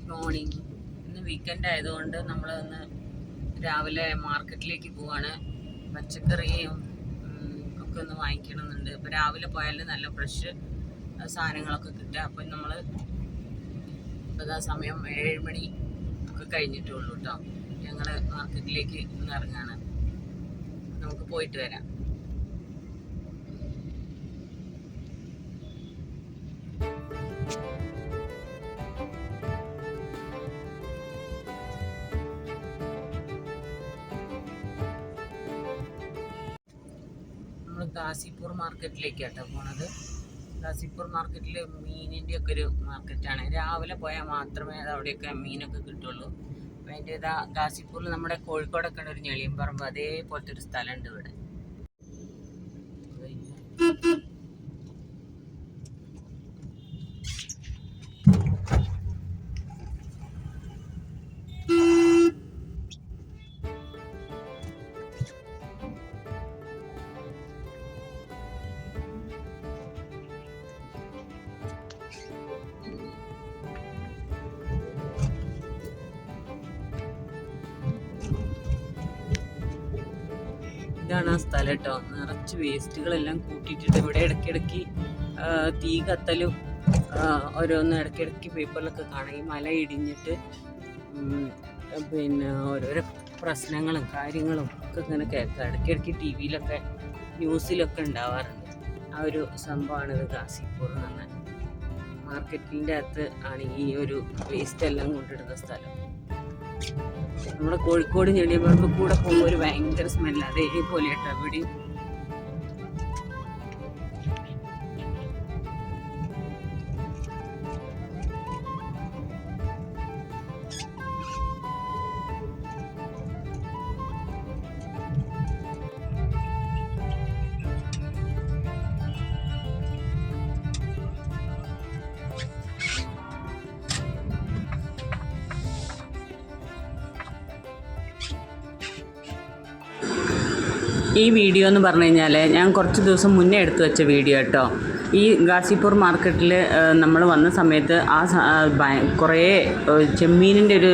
Good morning. ഇന്ന് weekend ആയതുകൊണ്ട് നമ്മൾ ഇന്ന് രാവിലെ മാർക്കറ്റിലേക്ക് പോവാണ്. പച്ചക്കറിയും ഒക്കെ ഒന്ന് വാങ്ങിക്കണമെന്നുണ്ട്. അപ്പോൾ രാവിലെ പോയാൽ നല്ല ഫ്രഷ് സാധനങ്ങളൊക്കെ കിട്ടുക. അപ്പം നമ്മൾ ഇപ്പോൾ സമയം 7 മണി ഒക്കെ കഴിഞ്ഞിട്ടുള്ളൂ കേട്ടോ. ഞങ്ങൾ മാർക്കറ്റിലേക്ക് ഇന്ന് ഇറങ്ങാണ്. നമുക്ക് പോയിട്ട് വരാം. നമ്മൾ ഗാസിപൂർ മാർക്കറ്റിലേക്കാട്ടോ പോണത്. ഗാസിപൂർ മാർക്കറ്റിൽ മീനിൻ്റെ ഒക്കെ ഒരു മാർക്കറ്റാണ്. രാവിലെ പോയാൽ മാത്രമേ അത് അവിടെയൊക്കെ മീനൊക്കെ കിട്ടുള്ളൂ. അപ്പോൾ അതിൻ്റെ ഗാസിപൂറിൽ നമ്മുടെ കോഴിക്കോടൊക്കെ ഉണ്ട് ഒരു ഞെളിയമ്പറമ്പ്, അതേപോലത്തെ ഒരു സ്ഥലമുണ്ട് ഇവിടെ. ഇതാണ് ആ സ്ഥലം കേട്ടോ. നിറച്ച് വേസ്റ്റുകളെല്ലാം കൂട്ടിയിട്ടിട്ട് ഇവിടെ ഇടയ്ക്കിടയ്ക്ക് തീ കത്തലും ഓരോന്ന് ഇടയ്ക്കിടയ്ക്ക് പേപ്പറിലൊക്കെ കാണാം. ഈ മല ഇടിഞ്ഞിട്ട് പിന്നെ ഓരോരോ പ്രശ്നങ്ങളും കാര്യങ്ങളും ഒക്കെ ഇങ്ങനെ കേൾക്കാം. ഇടയ്ക്കിടയ്ക്ക് ടി വിയിലൊക്കെ ന്യൂസിലൊക്കെ ഉണ്ടാവാറുണ്ട്. ആ ഒരു സംഭവമാണിത്. ഗാസിപൂർ എന്ന് പറഞ്ഞാൽ മാർക്കറ്റിൻ്റെ അകത്ത് ആണ് ഈ ഒരു വേസ്റ്റ് എല്ലാം കൊണ്ടിടുന്ന സ്ഥലം. നമ്മുടെ കോഴിക്കോട് ഞെളിയമ്പറമ്പ് കൂടെ പോകുമ്പോൾ ഒരു ഭയങ്കര സ്മെല്ല് അതേപോലെ കേട്ടോ ഇവിടെയും. ഈ വീഡിയോ എന്ന് പറഞ്ഞു കഴിഞ്ഞാൽ ഞാൻ കുറച്ച് ദിവസം മുന്നേ എടുത്തു വെച്ച വീഡിയോ കേട്ടോ. ഈ ഗാസിപൂർ മാർക്കറ്റിൽ നമ്മൾ വന്ന സമയത്ത് കുറേ ചെമ്മീനിൻ്റെ ഒരു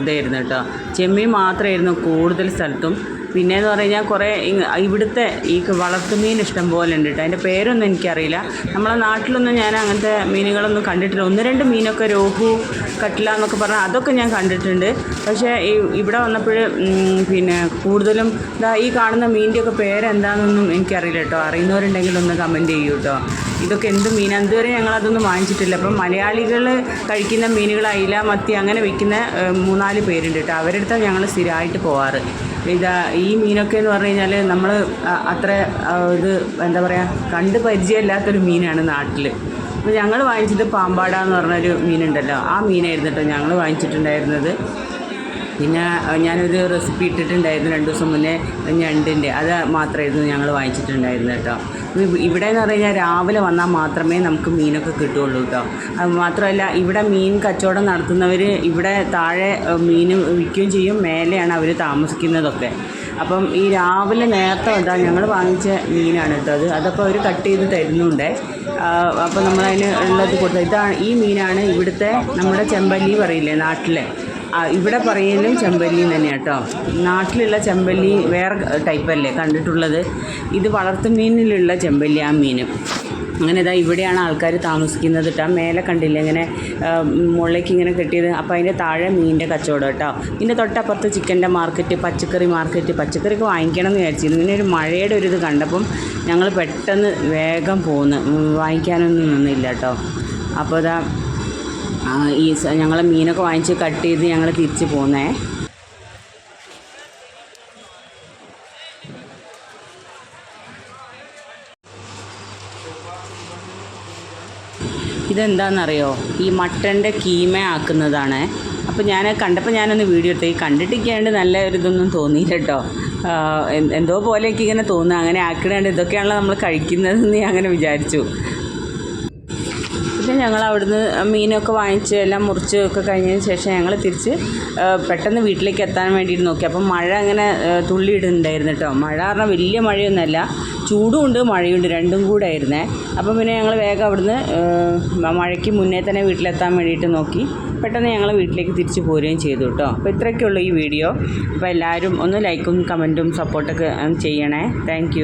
ഇതായിരുന്നു കേട്ടോ. ചെമ്മീൻ മാത്രമായിരുന്നു കൂടുതൽ സ്ഥലത്തും. പിന്നെയെന്ന് പറഞ്ഞു കഴിഞ്ഞാൽ കുറേ ഇവിടുത്തെ ഈ വളർത്തുമീൻ ഇഷ്ടം പോലെ ഉണ്ട് കേട്ടോ. അതിൻ്റെ പേരൊന്നും എനിക്കറിയില്ല. നമ്മളെ നാട്ടിലൊന്നും ഞാൻ അങ്ങനത്തെ മീനുകളൊന്നും കണ്ടിട്ടില്ല. 1-2 മീനൊക്കെ രോഹു, കട്ട്ല എന്നൊക്കെ പറഞ്ഞാൽ അതൊക്കെ ഞാൻ കണ്ടിട്ടുണ്ട്. പക്ഷേ ഇവിടെ വന്നപ്പോൾ പിന്നെ കൂടുതലും ഈ കാണുന്ന മീനിൻ്റെയൊക്കെ പേരെന്താണെന്നൊന്നും എനിക്കറിയില്ല കേട്ടോ. അറിയുന്നവരുണ്ടെങ്കിൽ ഒന്ന് കമൻറ്റ് ചെയ്യൂ കേട്ടോ. ഇതൊക്കെ എന്ത് മീനാണ്? ഇതുവരെ ഞങ്ങളതൊന്നും വാങ്ങിച്ചിട്ടില്ല. അപ്പം മലയാളികൾ കഴിക്കുന്ന മീനുകൾ അയില, മത്തി അങ്ങനെ വിൽക്കുന്ന 3-4 പേരുണ്ട് കേട്ടോ. അവരുടെ അടുത്താണ് ഞങ്ങൾ സ്ഥിരമായിട്ട് പോവാറ്. ഈ മീനൊക്കെ എന്ന് പറഞ്ഞു കഴിഞ്ഞാൽ നമ്മൾ അത്ര ഇത് എന്താ പറയുക കണ്ട് പരിചയമില്ലാത്തൊരു മീനാണ് നാട്ടിൽ. അപ്പോൾ ഞങ്ങൾ വാങ്ങിച്ചത് പാമ്പാട എന്ന് പറഞ്ഞൊരു മീനുണ്ടല്ലോ, ആ മീനായിരുന്നു കേട്ടോ ഞങ്ങൾ വാങ്ങിച്ചിട്ടുണ്ടായിരുന്നത്. പിന്നെ ഞാനൊരു റെസിപ്പി ഇട്ടിട്ടുണ്ടായിരുന്നു 2 ദിവസം മുന്നേ ഞണ്ടിൻ്റെ, അത് മാത്രമായിരുന്നു ഞങ്ങൾ വാങ്ങിച്ചിട്ടുണ്ടായിരുന്നത് കേട്ടോ. ഇവിടെ എന്ന് പറഞ്ഞു കഴിഞ്ഞാൽ രാവിലെ വന്നാൽ മാത്രമേ നമുക്ക് മീനൊക്കെ കിട്ടുകയുള്ളൂ കേട്ടോ. അത് മാത്രമല്ല ഇവിടെ മീൻ കച്ചവടം നടത്തുന്നവർ ഇവിടെ താഴെ മീൻ വിൽക്കുകയും ചെയ്യും, മേലെയാണ് അവർ താമസിക്കുന്നതൊക്കെ. അപ്പം ഈ രാവിലെ നേരത്തെ വന്നാൽ ഞങ്ങൾ വാങ്ങിച്ച മീനാണ് കേട്ടോ അതൊക്കെ അവർ കട്ട് ചെയ്ത് തരുന്നുണ്ട്. അപ്പോൾ നമ്മളതിന് ഉള്ളത് കൊടുത്ത ഇതാണ്, ഈ മീനാണ് ഇവിടുത്തെ നമ്മുടെ ചെമ്പല്ലി പറയില്ലേ നാട്ടിലെ, ഇവിടെ പറയലും ചെമ്പല്ലി തന്നെ കേട്ടോ. നാട്ടിലുള്ള ചെമ്പല്ലി വേറെ ടൈപ്പല്ലേ കണ്ടിട്ടുള്ളത്, ഇത് വളർത്തുമീനിലുള്ള ചെമ്പല്ലി ആ മീൻ. അങ്ങനെ ഇതാ ഇവിടെയാണ് ആൾക്കാർ താമസിക്കുന്നത് കേട്ടോ. മേലെ കണ്ടില്ല ഇങ്ങനെ മുകളിലേക്ക് ഇങ്ങനെ കെട്ടിയത്. അപ്പോൾ അതിൻ്റെ താഴെ മീനിൻ്റെ കച്ചവടം കേട്ടോ. ഇതിൻ്റെ തൊട്ടപ്പുറത്ത് ചിക്കൻ്റെ മാർക്കറ്റ്, പച്ചക്കറി മാർക്കറ്റ്. പച്ചക്കറിക്ക് വാങ്ങിക്കണം എന്ന് വിചാരിച്ചിരുന്നു. ഇങ്ങനെ ഒരു മഴയുടെ ഒരു ഇത് കണ്ടപ്പം ഞങ്ങൾ പെട്ടെന്ന് വേഗം പോന്ന്, വാങ്ങിക്കാനൊന്നും നിന്നില്ല കേട്ടോ. അപ്പോൾ ഇതാ ഞങ്ങൾ മീനൊക്കെ വാങ്ങിച്ച് കട്ട് ചെയ്ത് ഞങ്ങൾ തിരിച്ച് പോന്നേ. ഇതെന്താണെന്നറിയോ, ഈ മട്ടൻ്റെ കീമ ആക്കുന്നതാണ്. അപ്പോൾ ഞാൻ കണ്ടപ്പോൾ ഞാനൊന്ന് വീഡിയോ എടുത്ത് കണ്ടിട്ടിരിക്കാണ്ട് നല്ല ഒരു ഇതൊന്നും തോന്നിയില്ല കേട്ടോ. എന്തോ പോലെയൊക്കെ ഇങ്ങനെ തോന്നുക, അങ്ങനെ ആക്കണേണ്ട ഇതൊക്കെയാണല്ലോ നമ്മൾ കഴിക്കുന്നതെന്ന് ഞാൻ അങ്ങനെ വിചാരിച്ചു. ശേഷം ഞങ്ങൾ അവിടുന്ന് മീനൊക്കെ വാങ്ങിച്ച് എല്ലാം മുറിച്ച് ഒക്കെ കഴിഞ്ഞതിന് ശേഷം ഞങ്ങൾ തിരിച്ച് പെട്ടെന്ന് വീട്ടിലേക്ക് എത്താൻ വേണ്ടിയിട്ട് നോക്കി. അപ്പം മഴ അങ്ങനെ തുള്ളിയിടുന്നുണ്ടായിരുന്നു കേട്ടോ. മഴ പറഞ്ഞാൽ വലിയ മഴയൊന്നുമല്ല, ചൂടും ഉണ്ട് മഴയുണ്ട്, രണ്ടും കൂടെ ആയിരുന്നേ. അപ്പോൾ പിന്നെ ഞങ്ങൾ വേഗം അവിടുന്ന് മഴയ്ക്ക് മുന്നേ തന്നെ വീട്ടിലെത്താൻ വേണ്ടിയിട്ട് നോക്കി. പെട്ടെന്ന് ഞങ്ങൾ വീട്ടിലേക്ക് തിരിച്ച് പോരുകയും ചെയ്തു കേട്ടോ. അപ്പോൾ ഇത്രയൊക്കെയുള്ളൂ ഈ വീഡിയോ. അപ്പോൾ എല്ലാവരും ഒന്ന് ലൈക്കും കമൻറ്റും സപ്പോർട്ടൊക്കെ ചെയ്യണേ. താങ്ക്